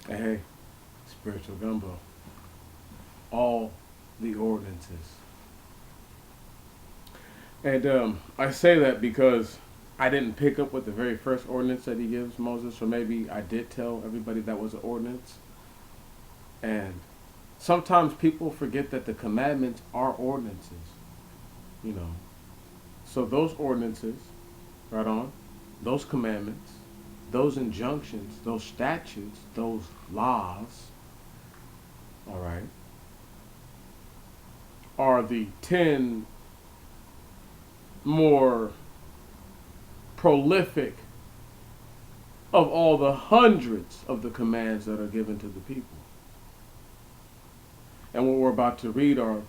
Hey, spiritual gumbo. All the ordinances. And I say that because I didn't pick up with the very first ordinance that he gives Moses, or maybe I did tell everybody that was an ordinance. And sometimes people forget that the commandments are ordinances, you know. So those ordinances, right on, those commandments, those injunctions, those statutes, those laws, all right, are the 10 more prolific of all the hundreds of the commands that are given to the people. And what we're about to read are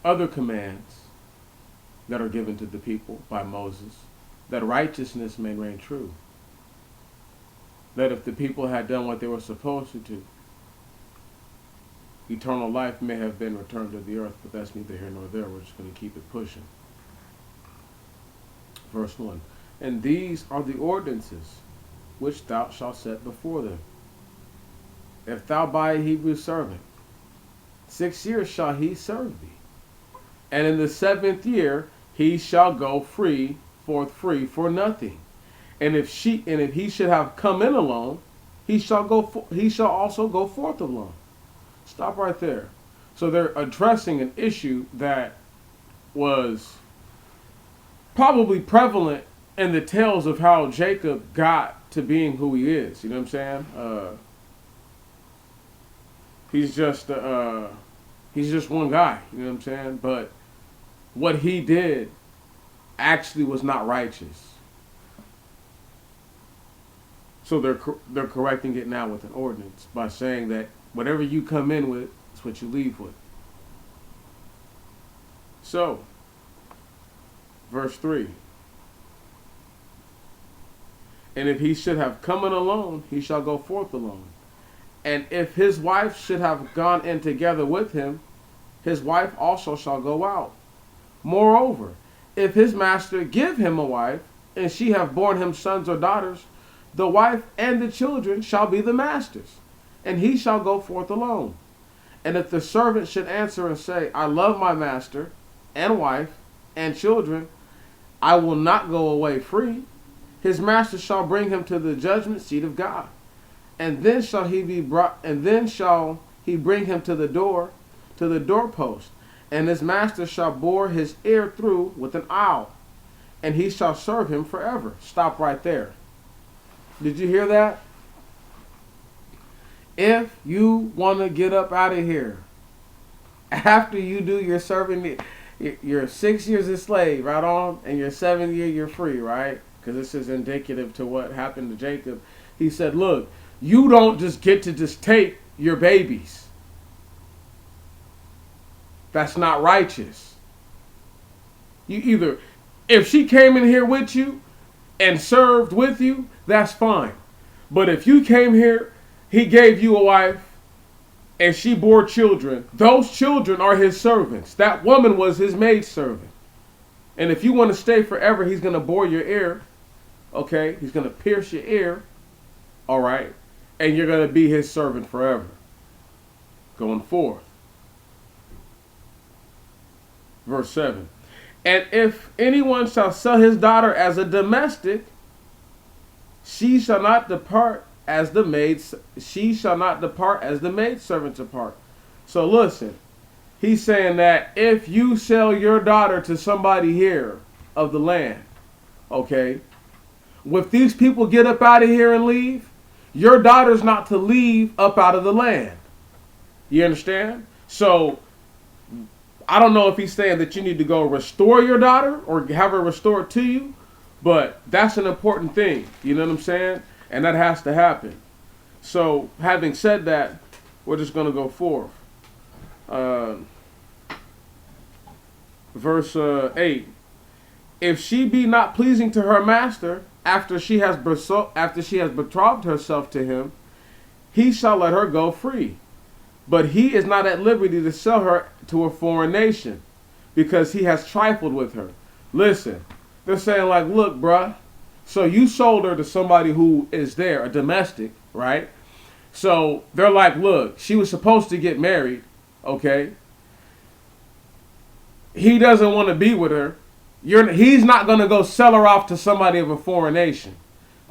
other commands that are given to the people by Moses, that righteousness may reign true. That if the people had done what they were supposed to do, eternal life may have been returned to the earth, but that's neither here nor there. We're just going to keep it pushing. Verse 1. And these are the ordinances which thou shalt set before them. If thou buy a Hebrew servant, 6 years shall he serve thee. And in the 7th year he shall go forth free for nothing. And if he should have come in alone, he shall also go forth alone. Stop right there. So they're addressing an issue that was probably prevalent in the tales of how Jacob got to being who he is. You know what I'm saying? He's just one guy. You know what I'm saying? But what he did actually was not righteous. So they're correcting it now with an ordinance by saying that whatever you come in with is what you leave with. So, verse 3. And if he should have come in alone, he shall go forth alone. And if his wife should have gone in together with him, his wife also shall go out. Moreover, if his master give him a wife, and she have borne him sons or daughters, the wife and the children shall be the master's, and he shall go forth alone. And if the servant should answer and say, I love my master, and wife, and children, I will not go away free, his master shall bring him to the judgment seat of God. And then shall he bring him to the doorpost, and his master shall bore his ear through with an awl, and he shall serve him forever. Stop right there. Did you hear that? If you want to get up out of here, after you do your serving, your 6 years a slave, right on, and your 7th year you're free, right? Because this is indicative to what happened to Jacob. He said, look, you don't just get to just take your babies. That's not righteous. You either, if she came in here with you and served with you, that's fine. But if you came here, he gave you a wife, and she bore children, those children are his servants. That woman was his maidservant. And if you want to stay forever, he's going to bore your ear. Okay? He's going to pierce your ear. All right? And you're going to be his servant forever. Going forth. Verse 7. And if anyone shall sell his daughter as a domestic, she shall not depart as the maid servant depart. So listen, he's saying that if you sell your daughter to somebody here of the land, okay, if these people get up out of here and leave, your daughter's not to leave up out of the land. You understand? So I don't know if he's saying that you need to go restore your daughter or have her restored to you, but that's an important thing. You know what I'm saying? And that has to happen. So, having said that, we're just going to go forth. Verse 8. If she be not pleasing to her master after she has betrothed herself to him, he shall let her go free. But he is not at liberty to sell her to a foreign nation, because he has trifled with her. Listen, they're saying like, look, bruh, so you sold her to somebody who is there, a domestic, right? So they're like, look, she was supposed to get married, okay? He doesn't want to be with her. He's not going to go sell her off to somebody of a foreign nation.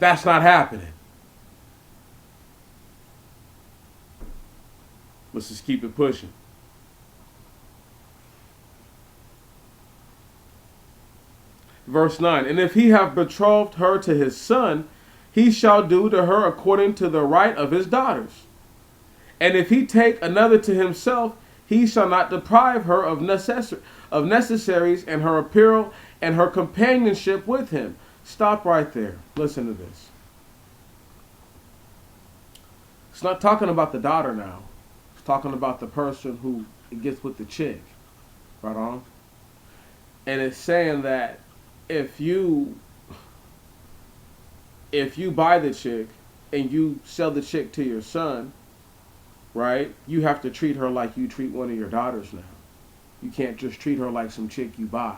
That's not happening. Let's just keep it pushing. Verse 9, and if he have betrothed her to his son, he shall do to her according to the right of his daughters. And if he take another to himself, he shall not deprive her of necessaries and her apparel and her companionship with him. Stop right there. Listen to this. It's not talking about the daughter now. It's talking about the person who gets with the chick. Right on? And it's saying that if you buy the chick and you sell the chick to your son, right, you have to treat her like you treat one of your daughters now. You can't just treat her like some chick you buy.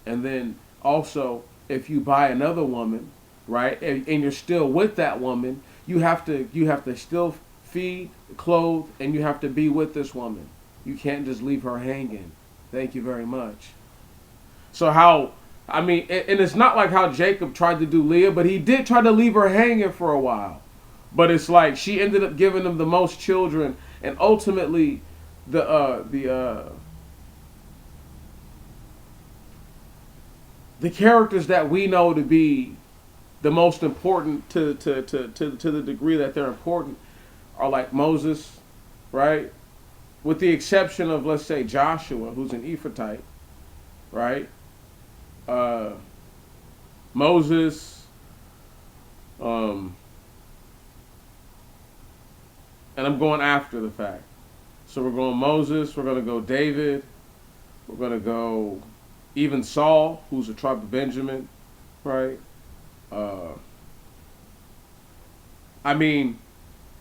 And then also, if you buy another woman, right, and you're still with that woman, you have to still feed, clothe, and you have to be with this woman. You can't just leave her hanging. Thank you very much. So and it's not like how Jacob tried to do Leah, but he did try to leave her hanging for a while. But it's like she ended up giving him the most children, and ultimately, the characters that we know to be the most important to the degree that they're important are like Moses, right? With the exception of, let's say, Joshua, who's an Ephrathite, right? Moses, and I'm going after the fact. So we're going Moses, we're going to go David, we're going to go even Saul, who's a tribe of Benjamin, right?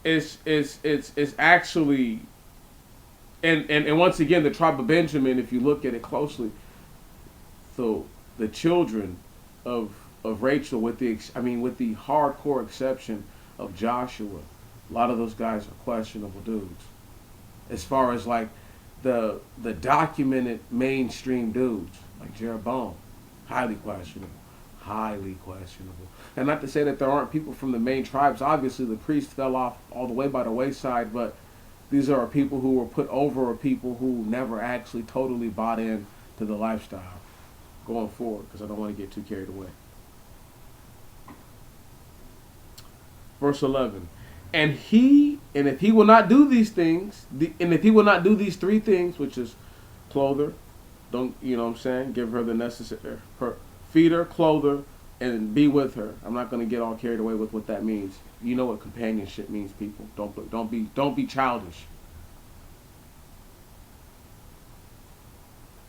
It's actually, and once again, the tribe of Benjamin, if you look at it closely, so the children of Rachel, with the hardcore exception of Joshua, a lot of those guys are questionable dudes. As far as like the documented mainstream dudes, like Jeroboam, highly questionable. And not to say that there aren't people from the main tribes. Obviously, the priests fell off all the way by the wayside, but these are people who were put over, or people who never actually totally bought in to the lifestyle going forward, because I don't want to get too carried away. Verse 11. And if he will not do these things, and if he will not do these three things, which is clothe her, give her the necessary, feed her, clothe her, and be with her. I'm not going to get all carried away with what that means. You know what companionship means, people. Don't be childish.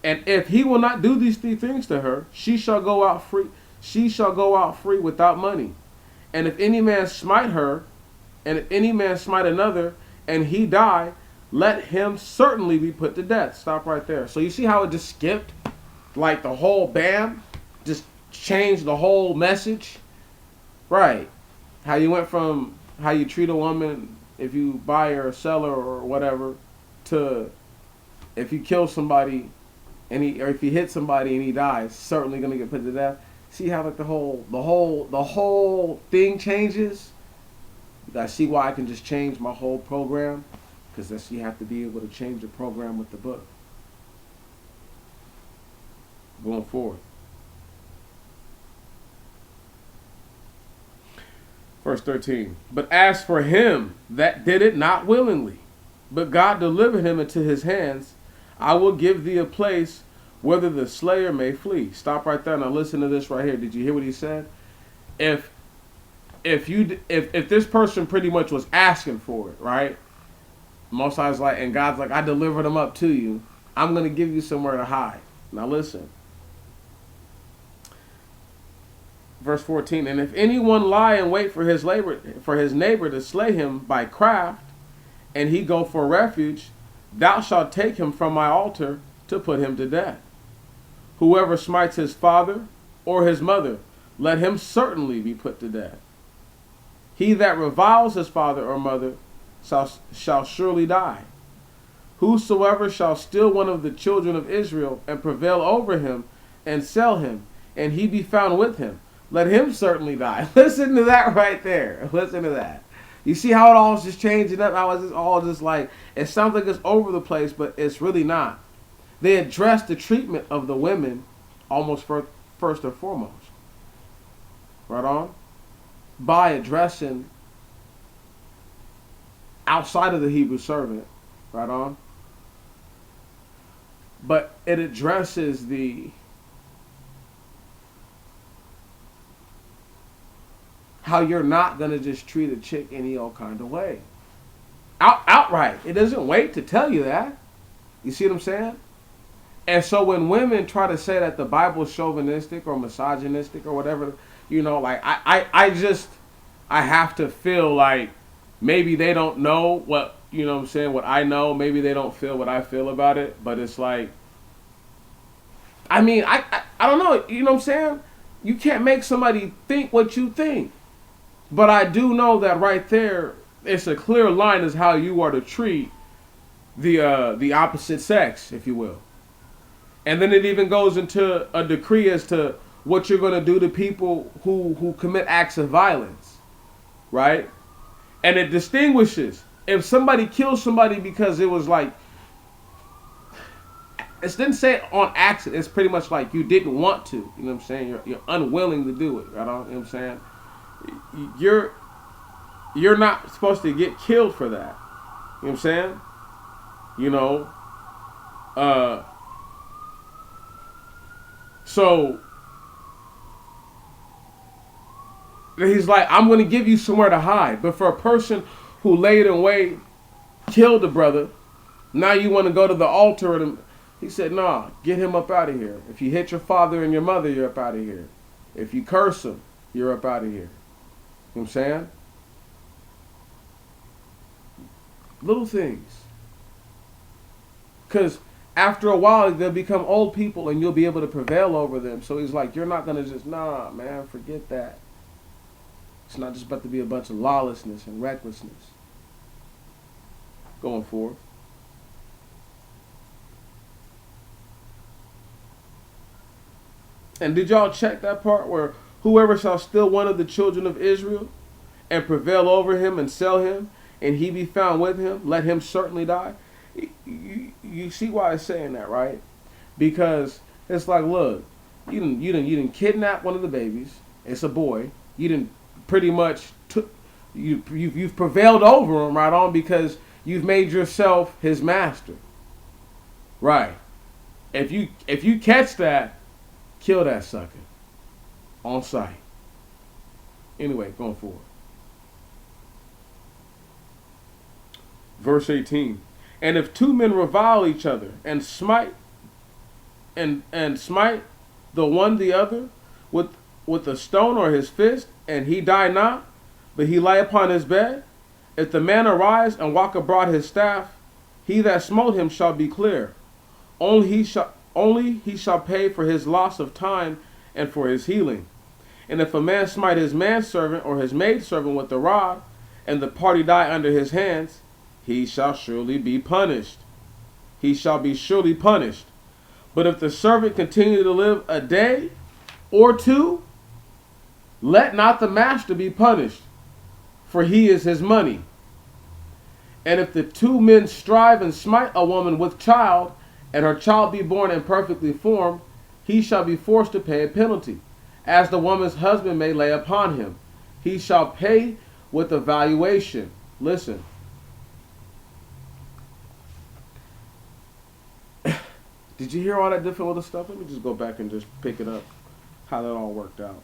And if he will not do these three things to her, she shall go out free. She shall go out free without money. And if any man smite her, and if any man smite another, and he die, let him certainly be put to death. Stop right there. So you see how it just skipped? Like the whole bam, just changed the whole message. Right. How you went from how you treat a woman if you buy her or sell her or whatever, to if you kill somebody or if you hit somebody and he dies, certainly gonna get put to death. See how like the whole thing changes? I see why I can just change my whole program, because you have to be able to change the program with the book going forward. Verse 13. But as for him that did it not willingly, but God delivered him into his hands, I will give thee a place whither the slayer may flee. Stop right there. Now listen to this right here. Did you hear what he said? If this person pretty much was asking for it, right? Most High's like, and God's like, I delivered them up to you. I'm going to give you somewhere to hide. Now listen. Verse 14. And if anyone lie and wait for his neighbor to slay him by craft, and he go for refuge, thou shalt take him from my altar to put him to death. Whoever smites his father or his mother, let him certainly be put to death. He that reviles his father or mother shall surely die. Whosoever shall steal one of the children of Israel and prevail over him and sell him, and he be found with him, let him certainly die. Listen to that right there. Listen to that. You see how it all is just changing up? How it's all just like, it sounds like it's over the place, but it's really not. They address the treatment of the women almost first and foremost. Right on? By addressing outside of the Hebrew servant. Right on? But it addresses the how you're not going to just treat a chick any old kind of way. Outright. It doesn't wait to tell you that. You see what I'm saying? And so when women try to say that the Bible is chauvinistic or misogynistic or whatever, like I have to feel like maybe they don't know what, what I know. Maybe they don't feel what I feel about it. But it's like, I mean, I don't know. You know what I'm saying? You can't make somebody think what you think. But I do know that right there, it's a clear line as how you are to treat the opposite sex, if you will. And then it even goes into a decree as to what you're going to do to people who commit acts of violence, right? And it distinguishes. If somebody kills somebody because it was like, it didn't say on accident. It's pretty much like you didn't want to. You know what I'm saying? You're unwilling to do it. Right? You know what I'm saying? You're not supposed to get killed for that. You know what I'm saying? So he's like, I'm going to give you somewhere to hide. But for a person who laid in wait, killed a brother, now you want to go to the altar and he said, nah, get him up out of here. If you hit your father and your mother, you're up out of here. If you curse them, you're up out of here. You know what I'm saying? Little things. Because after a while, they'll become old people and you'll be able to prevail over them. So he's like, you're not going to just, nah, man, forget that. It's not just about to be a bunch of lawlessness and recklessness going forth. And did y'all check that part where whoever shall steal one of the children of Israel and prevail over him and sell him, and he be found with him, let him certainly die? You see why I'm saying that, right? Because it's like, look, you didn't kidnap one of the babies. It's a boy. You didn't pretty much you've prevailed over him, right on, because you've made yourself his master, right? If you catch that, kill that sucker on sight. Anyway, going forward. Verse 18. And if two men revile each other and smite smite the one the other with a stone or his fist, and he die not, but he lie upon his bed, if the man arise and walk abroad his staff, he that smote him shall be clear. Only he shall pay for his loss of time and for his healing. And if a man smite his manservant or his maidservant with the rod, and the party die under his hands, he shall surely be punished. He shall be surely punished. But if the servant continue to live a day or two, let not the master be punished, for he is his money. And if the two men strive and smite a woman with child, and her child be born imperfectly formed, he shall be forced to pay a penalty, as the woman's husband may lay upon him. He shall pay with a valuation. Listen. Did you hear all that different little stuff? Let me just go back and just pick it up, how that all worked out.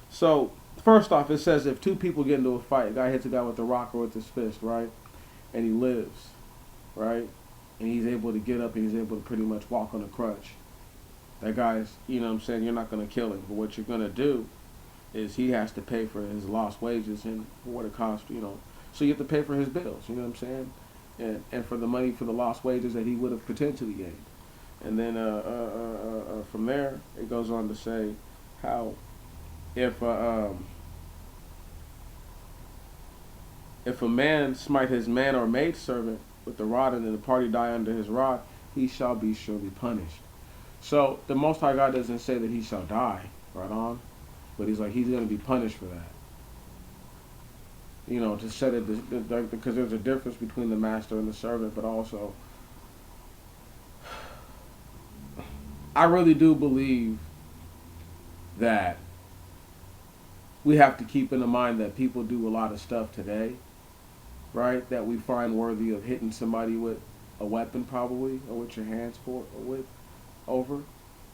So, first off, it says if two people get into a fight, a guy hits a guy with a rock or with his fist, right? And he lives, right? And he's able to get up and he's able to pretty much walk on a crutch. That guy's, you know what I'm saying, you're not going to kill him. But what you're going to do is he has to pay for his lost wages and what it costs, So you have to pay for his bills, you know what I'm saying? And for the money for the lost wages that he would have potentially gained. And then from there, it goes on to say how if If a man smite his man or maid servant with the rod, and then the party die under his rod, he shall be surely punished. So the Most High God doesn't say that he shall die, right on, but he's like he's going to be punished for that. You know, to set it because there's a difference between the master and the servant, but also I really do believe that we have to keep in mind that people do a lot of stuff today, right? That we find worthy of hitting somebody with a weapon, probably, or with your hands for or with over,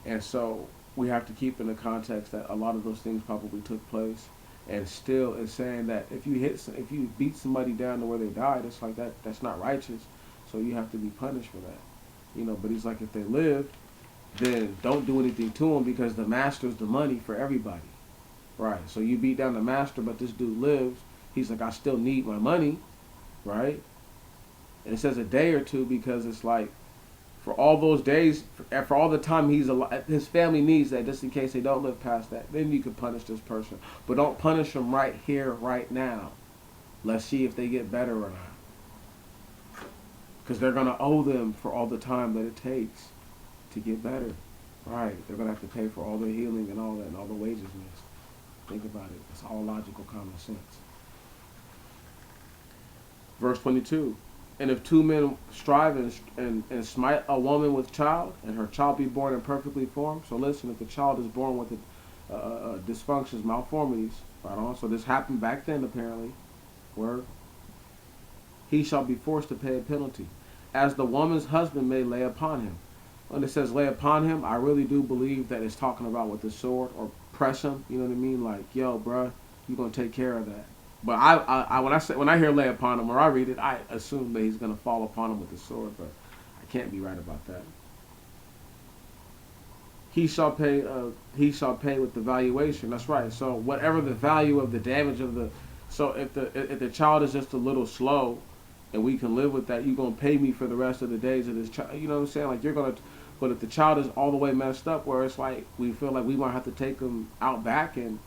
and so we have to keep in the context that a lot of those things probably took place, and still is saying that if if you beat somebody down to where they died, it's like that's not righteous, so you have to be punished for that, you know. But he's like, if they lived, then don't do anything to them because the master's the money for everybody. Right. So you beat down the master, but this dude lives. He's like, I still need my money. Right. And it says a day or two because it's like for all those days, for all the time he's alive, his family needs that just in case they don't live past that. Then you could punish this person. But don't punish them right here, right now. Let's see if they get better or not. Because they're going to owe them for all the time that it takes to get better. Right. They're going to have to pay for all their healing and all that and all the wages missed. Think about it. It's all logical common sense. Verse 22. And if two men strive and smite a woman with child, and her child be born imperfectly formed. So listen, if the child is born with dysfunctions, malformities, right on. So this happened back then apparently. Where he shall be forced to pay a penalty, as the woman's husband may lay upon him. When it says lay upon him, I really do believe that it's talking about with the sword or press him. You know what I mean? Like, yo, bruh, you gonna take care of that. But I when I hear lay upon him or I read it, I assume that he's gonna fall upon him with the sword. But I can't be right about that. He shall pay. He shall pay with the valuation. That's right. So whatever the value of the damage of the. So if the child is just a little slow, and we can live with that, you're gonna pay me for the rest of the days of this child. You know what I'm saying? Like you're gonna. But if the child is all the way messed up, where it's like we feel like we might have to take him out back and,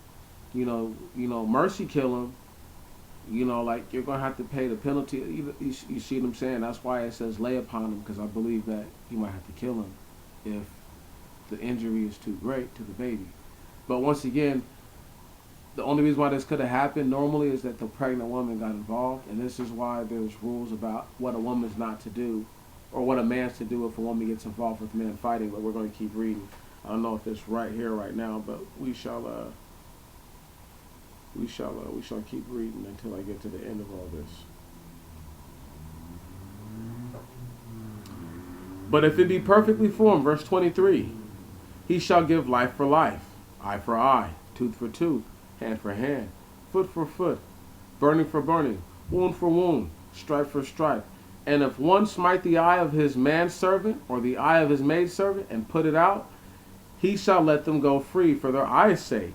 mercy kill him, like you're gonna have to pay the penalty. You see what I'm saying? That's why it says lay upon him, because I believe that you might have to kill him if the injury is too great to the baby. But once again, the only reason why this could have happened normally is that the pregnant woman got involved, and this is why there's rules about what a woman's not to do, or what a man's to do if a woman gets involved with men fighting. But we're going to keep reading. I don't know if it's right here right now, but we shall keep reading until I get to the end of all this. But if it be perfectly formed, verse 23, he shall give life for life, eye for eye, tooth for tooth, hand for hand, foot for foot, burning for burning, wound for wound, stripe for stripe. And if one smite the eye of his manservant or the eye of his maidservant and put it out, he shall let them go free for their eye's sake.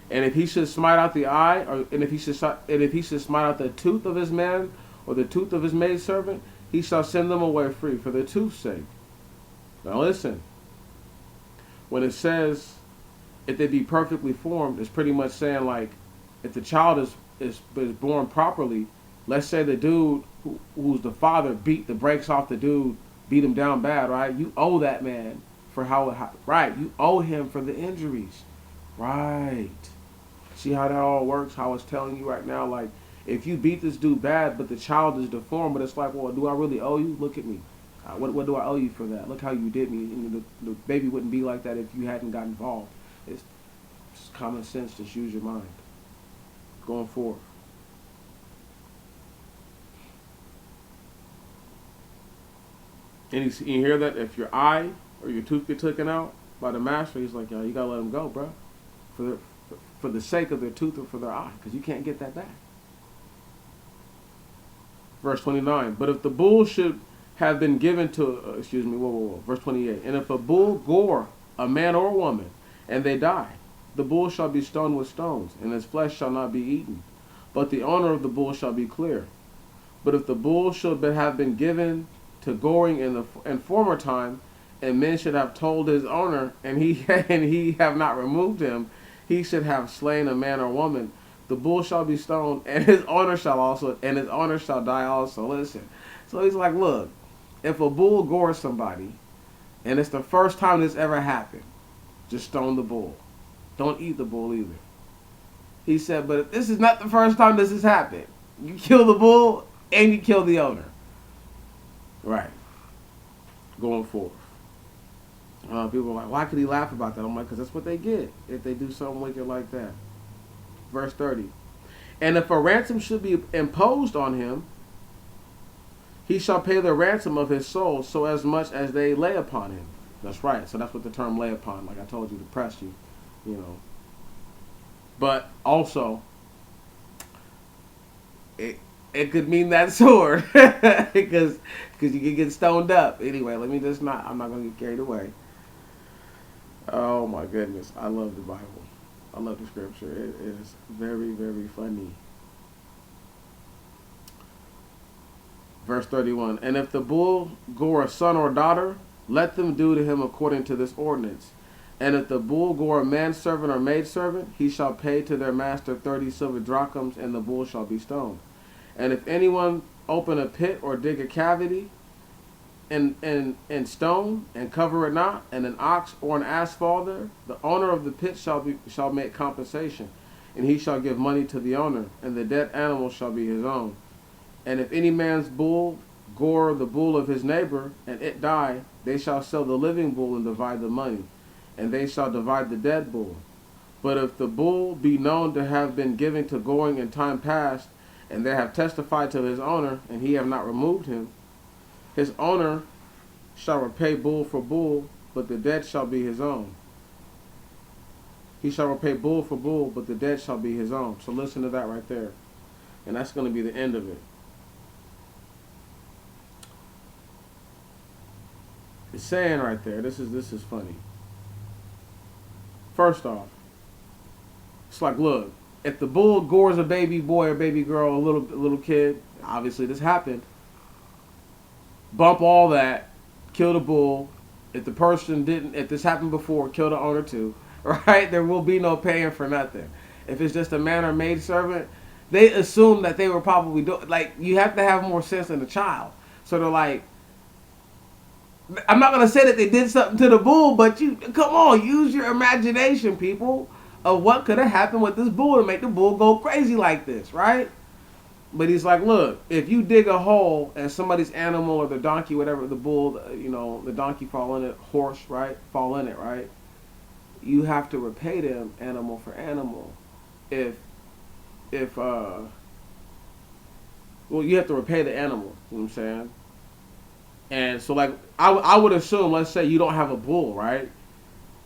And if he should smite out the eye, and if he should smite out the tooth of his man or the tooth of his maidservant, he shall send them away free for their tooth's sake. Now listen, when it says if they be perfectly formed, it's pretty much saying like if the child is born properly. Let's say the dude who's the father beat the brakes off the dude, beat him down bad, right? You owe that man for right? You owe him for the injuries, right? See how that all works? How it's telling you right now, like if you beat this dude bad, but the child is deformed, but it's like, well, do I really owe you? Look at me. What do I owe you for that? Look how you did me. And the baby wouldn't be like that if you hadn't got involved. It's just common sense. Just use your mind going forward. And you hear that if your eye or your tooth get taken out by the master, he's like, yo, you gotta let them go, bro, for the sake of their tooth or for their eye, because you can't get that back. Verse 29. But if the bull should have been given to, Verse 28. And if a bull gore a man or a woman, and they die, the bull shall be stoned with stones, and his flesh shall not be eaten. But the owner of the bull shall be clear. But if the bull should have been given to goring in former time, and men should have told his owner, and he have not removed him, he should have slain a man or woman. the bull shall be stoned, and his owner shall die also. Listen. So he's like, look, if a bull gores somebody, and it's the first time this ever happened, just stone the bull. Don't eat the bull either. He said, but if this is not the first time this has happened, you kill the bull and you kill the owner. Right. Going forth. People are like, why could he laugh about that? I'm like, because that's what they get if they do something wicked like that. Verse 30. And if a ransom should be imposed on him, he shall pay the ransom of his soul so as much as they lay upon him. That's right. So that's what the term lay upon, like I told you, to press you, you know. But also, it could mean that sword because you can get stoned up. Anyway, I'm not going to get carried away. Oh my goodness. I love the Bible. I love the scripture. It is very, very funny. Verse 31. And if the bull gore a son or daughter, let them do to him according to this ordinance. And if the bull gore a manservant or maidservant, he shall pay to their master 30 silver drachms, and the bull shall be stoned. And if anyone open a pit or dig a cavity and stone and cover it not, and an ox or an ass fall there, the owner of the pit shall make compensation, and he shall give money to the owner, and the dead animal shall be his own. And if any man's bull gore the bull of his neighbor, and it die, they shall sell the living bull and divide the money, and they shall divide the dead bull. But if the bull be known to have been given to goring in time past, and they have testified to his owner, and he have not removed him, his owner shall repay bull for bull, but the dead shall be his own. He shall repay bull for bull, but the dead shall be his own. So listen to that right there. And that's going to be the end of it. It's saying right there, this is funny. First off, it's like, look, if the bull gores a baby boy or baby girl, a little kid, obviously this happened. Bump all that, kill the bull. If the person didn't, if this happened before, kill the owner too. Right? There will be no paying for nothing. If it's just a man or maid servant, they assume that they were probably doing, like, you have to have more sense than a child. So they're like, I'm not going to say that they did something to the bull, but come on, use your imagination, people, of what could have happened with this bull to make the bull go crazy like this, right? But he's like, look, if you dig a hole and somebody's animal or the donkey, whatever, the bull, the donkey fall in it, horse, right, fall in it, right? You have to repay them animal for animal. Well, you have to repay the animal, you know what I'm saying? And so, like, I would assume, let's say you don't have a bull, right?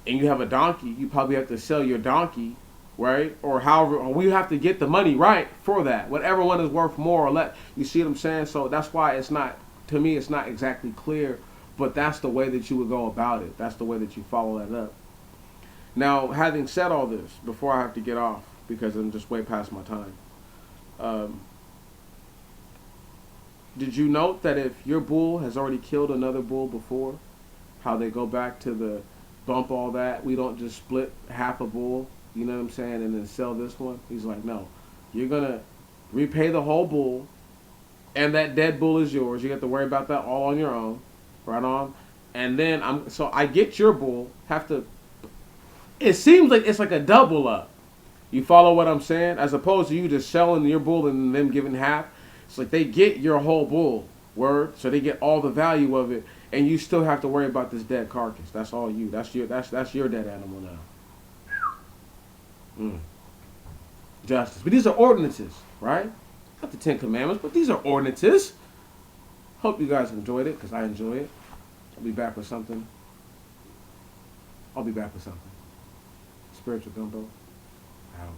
And you have a donkey, you probably have to sell your donkey, right? Or however, or we have to get the money right for that. Whatever one is worth more or less. You see what I'm saying? So that's why it's not, to me, it's not exactly clear, but that's the way that you would go about it. That's the way that you follow that up. Now, having said all this, before I have to get off, because I'm just way past my time, did you note that if your bull has already killed another bull before, how they go back to the bump all that? We don't just split half a bull, you know what I'm saying, and then sell this one? He's like, no. You're going to repay the whole bull, and that dead bull is yours. You have to worry about that all on your own, right on? And then, I get your bull, it seems like it's like a double up. You follow what I'm saying? As opposed to you just selling your bull and them giving half. It's like they get your whole bull, word, so they get all the value of it, and you still have to worry about this dead carcass. That's all you. That's your dead animal now. Justice. But these are ordinances, right? Not the 10 Commandments, but these are ordinances. Hope you guys enjoyed it, because I enjoy it. I'll be back with something. Spiritual Gumbo. Out.